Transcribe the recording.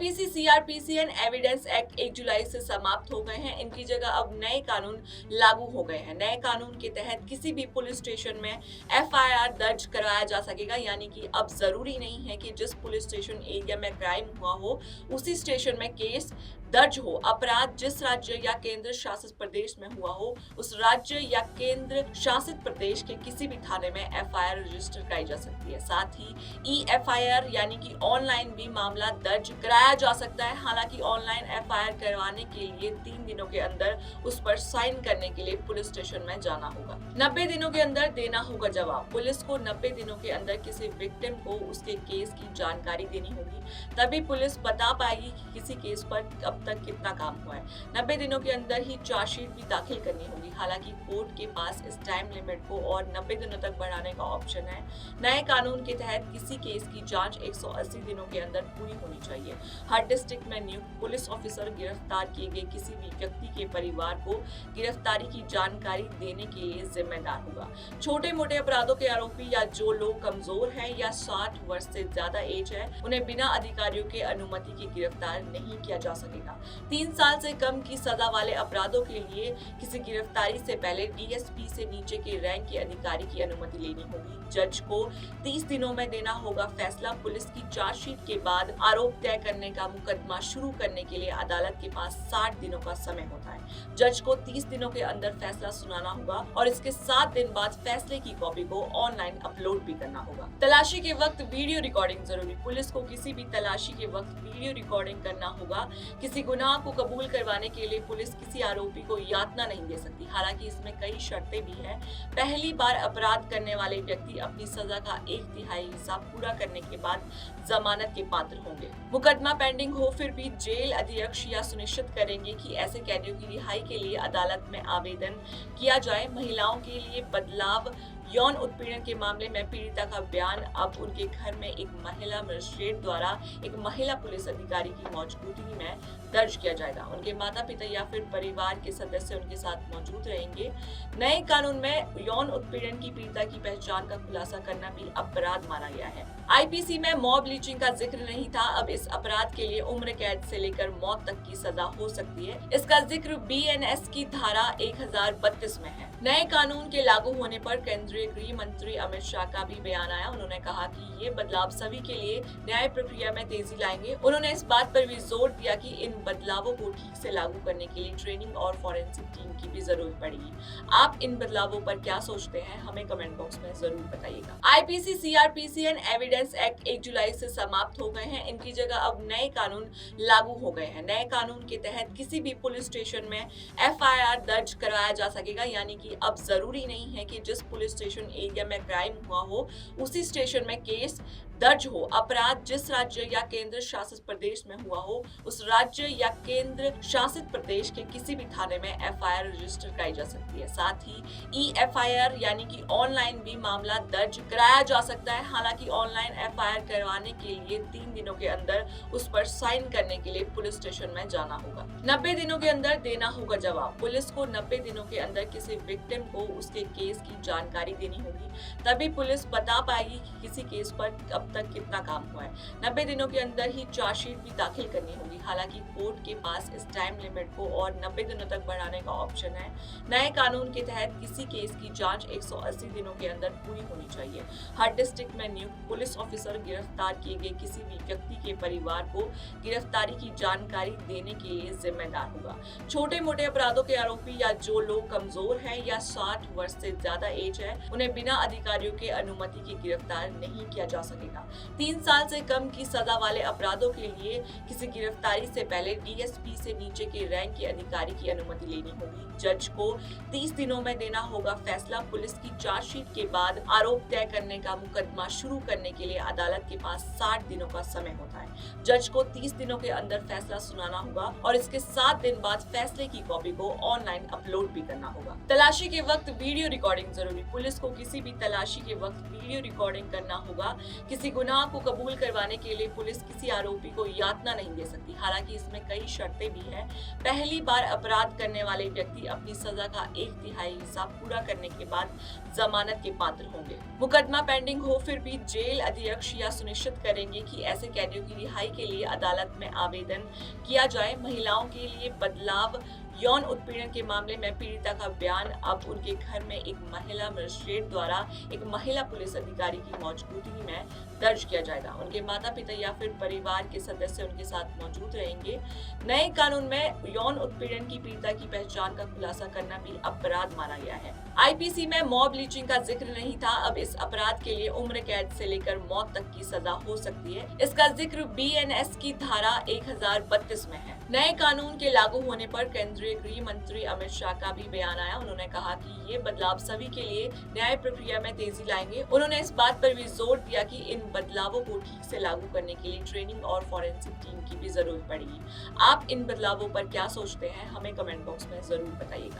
IPC, CrPC and evidence act 1 जुलाई से समाप्त हो गए हैं। इनकी जगह अब नए कानून लागू हो गए हैं। नए कानून के तहत किसी भी पुलिस स्टेशन में एफआईआर दर्ज करवाया जा सकेगा, यानी कि अब जरूरी नहीं है कि जिस पुलिस स्टेशन एरिया में क्राइम हुआ हो उसी स्टेशन में केस दर्ज हो। अपराध जिस राज्य या केंद्र शासित प्रदेश में हुआ हो उस राज्य या केंद्र शासित प्रदेश के किसी भी थाने में एफआईआर रजिस्टर कराई जा सकती है। साथ ही ई-एफआईआर यानी कि ऑनलाइन भी मामला दर्ज कराया जा सकता है। हालांकि ऑनलाइन एफआईआर करवाने के लिए 3 दिनों के अंदर उस पर साइन करने के लिए पुलिस स्टेशन में जाना होगा। 90 दिनों के अंदर देना होगा जवाब। पुलिस को 90 दिनों के अंदर किसी विक्टिम को उसके केस की जानकारी देनी होगी, तभी पुलिस बता पाएगी कि किसी केस पर अब तक कितना काम हुआ है। 90 दिनों के अंदर ही चार्जशीट भी दाखिल करनी होगी। हालांकि कोर्ट के पास इस टाइम लिमिट को और 90 दिनों तक बढ़ाने का ऑप्शन है। नए कानून के तहत किसी केस की जांच 180 दिनों के अंदर पूरी होनी चाहिए। हर डिस्ट्रिक्ट में नियुक्त पुलिस ऑफिसर गिरफ्तार किए गए किसी भी व्यक्ति के परिवार को गिरफ्तारी की जानकारी देने के लिए जिम्मेदार होगा। छोटे मोटे अपराधों के आरोपी या जो लोग कमजोर हैं या 60 वर्ष से ज्यादा एज है, उन्हें बिना अधिकारियों के अनुमति के गिरफ्तार नहीं किया जा सकेगा। 3 साल से कम की सजा वाले अपराधों के लिए किसी गिरफ्तारी से पहले डीएसपी से नीचे के रैंक के अधिकारी की अनुमति लेनी होगी। जज को 30 दिनों में देना होगा फैसला। पुलिस की चार्जशीट के बाद आरोप तय करने का मुकदमा शुरू करने के लिए अदालत के पास 60 दिनों का समय होता है। जज को 30 दिनों के अंदर फैसला सुनाना होगा और इसके 7 दिन बाद फैसले की कॉपी को ऑनलाइन अपलोड भी करना होगा। तलाशी के वक्त वीडियो रिकॉर्डिंग जरूरी। पुलिस को किसी भी तलाशी के वक्त वीडियो रिकॉर्डिंग करना होगा। किसी गुनाह को कबूल करवाने के लिए पुलिस किसी आरोपी को यातना नहीं दे सकती। हालांकि इसमें कई शर्तें भी हैं। पहली बार अपराध करने वाले व्यक्ति अपनी सजा का 1/3 हिस्सा पूरा करने के बाद जमानत के पात्र होंगे। मुकदमा पेंडिंग हो फिर भी जेल अधीक्षक या सुनिश्चित करेंगे कि ऐसे कैदियों की रिहाई के लिए अदालत में आवेदन किया जाए। महिलाओं के लिए बदलाव। यौन उत्पीड़न के मामले में पीड़िता का बयान अब उनके घर में एक महिला मजिस्ट्रेट द्वारा एक महिला पुलिस अधिकारी की मौजूदगी में दर्ज किया जाएगा। उनके माता पिता या फिर परिवार के सदस्य उनके साथ मौजूद रहेंगे। नए कानून में यौन उत्पीड़न की पीड़िता की पहचान का खुलासा करना भी अपराध माना गया है। आईपीसी में मॉब लिंचिंग का जिक्र नहीं था। अब इस अपराध के लिए उम्र कैद से लेकर मौत तक की सजा हो सकती है। इसका जिक्र बीएनएस की धारा 1032 में है। नए कानून के लागू होने पर केंद्रीय गृह मंत्री अमित शाह का भी बयान आया। उन्होंने कहा कि ये बदलाव सभी के लिए न्याय प्रक्रिया में तेजी लाएंगे। उन्होंने इस बात पर भी जोर दिया कि इन बदलावों को ठीक से लागू करने के लिए ट्रेनिंग और फॉरेंसिक टीम की भी जरूरत पड़ेगी। आप इन बदलावों पर क्या सोचते हैं, हमें कमेंट बॉक्स में जरूर बताइएगा। IPC, CrPC and evidence act 1 जुलाई से समाप्त हो गए हैं। इनकी जगह अब नए कानून लागू हो गए हैं। नए कानून के तहत किसी भी पुलिस स्टेशन में एफआईआर दर्ज करवाया जा सकेगा, यानी कि अब जरूरी नहीं है कि जिस पुलिस स्टेशन एरिया में क्राइम हुआ हो उसी स्टेशन में केस दर्ज हो। अपराध जिस राज्य या केंद्र शासित प्रदेश में हुआ हो उस राज्य या केंद्र शासित प्रदेश के किसी भी थाने में एफआईआर रजिस्टर कराई जा सकती है। साथ ही ई-एफआईआर यानी कि ऑनलाइन भी मामला दर्ज कराया जा सकता है। हालांकि ऑनलाइन एफआईआर करवाने के लिए 3 दिनों के अंदर उस पर साइन करने के लिए पुलिस स्टेशन में जाना होगा। 90 दिनों के अंदर देना होगा जवाब। पुलिस को 90 दिनों के अंदर किसी विक्टिम को उसके केस की जानकारी देनी होगी, तभी पुलिस बता पाएगी कि किसी केस पर अब तक कितना काम हुआ है। 90 दिनों के अंदर ही चार्जशीट भी दाखिल करनी होगी। हालांकि कोर्ट के पास इस टाइम लिमिट को और 90 दिनों तक बढ़ाने का ऑप्शन है। नए कानून के तहत किसी केस की जांच 180 दिनों के अंदर पूरी होनी चाहिए। हर डिस्ट्रिक्ट में नियुक्त पुलिस ऑफिसर गिरफ्तार किए गए किसी भी व्यक्ति के परिवार को गिरफ्तारी की जानकारी देने के लिए जिम्मेदार होगा। छोटे मोटे अपराधों के आरोपी या जो लोग कमजोर हैं या 60 वर्ष से ज्यादा एज है, उन्हें बिना अधिकारियों के अनुमति के गिरफ्तार नहीं किया जा सकेगा। 3 साल से कम की सजा वाले अपराधों के लिए किसी गिरफ्तारी से पहले डीएसपी से नीचे के रैंक के अधिकारी की अनुमति लेनी होगी। जज को 30 दिनों में देना होगा फैसला। पुलिस की चार्जशीट के बाद आरोप तय करने का मुकदमा शुरू करने के लिए अदालत के पास 60 दिनों का समय होता है। जज को 30 दिनों के अंदर फैसला सुनाना होगा और इसके 7 दिन बाद फैसले की कॉपी को ऑनलाइन अपलोड भी करना होगा। तलाशी के वक्त वीडियो रिकॉर्डिंग जरूरी। पुलिस को किसी भी तलाशी के वक्त वीडियो रिकॉर्डिंग करना होगा। किसी गुनाह को कबूल करवाने के लिए पुलिस किसी आरोपी को यातना नहीं दे सकती। हालांकि इसमें कई शर्तें भी हैं। पहली बार अपराध करने वाले व्यक्ति अपनी सजा का 1/3 हिस्सा पूरा करने के बाद जमानत के पात्र होंगे। मुकदमा पेंडिंग हो फिर भी जेल अधीक्षक या सुनिश्चित करेंगे कि ऐसे कैदियों की रिहाई के लिए अदालत में आवेदन किया जाए। महिलाओं के लिए बदलाव, यौन उत्पीड़न के मामले में पीड़िता का बयान अब उनके घर में एक महिला मजिस्ट्रेट द्वारा एक महिला पुलिस अधिकारी की मौजूदगी में दर्ज किया जाएगा। उनके माता पिता या फिर परिवार के सदस्य उनके साथ मौजूद रहेंगे। नए कानून में यौन उत्पीड़न की पीड़िता की पहचान का खुलासा करना भी अपराध माना गया है। आईपीसी में मॉब लिंचिंग का जिक्र नहीं था। अब इस अपराध के लिए उम्र कैद से लेकर मौत तक की सजा हो सकती है। इसका जिक्र बीएनएस की धारा 1032 में है। नए कानून के लागू होने पर केंद्रीय गृह मंत्री अमित शाह का भी बयान आया। उन्होंने कहा कि ये बदलाव सभी के लिए न्याय प्रक्रिया में तेजी लाएंगे। उन्होंने इस बात पर भी जोर दिया कि इन बदलावों को ठीक से लागू करने के लिए ट्रेनिंग और फॉरेंसिक टीम की भी जरूरत पड़ेगी। आप इन बदलावों पर क्या सोचते हैं, हमें कमेंट बॉक्स में जरूर बताइएगा।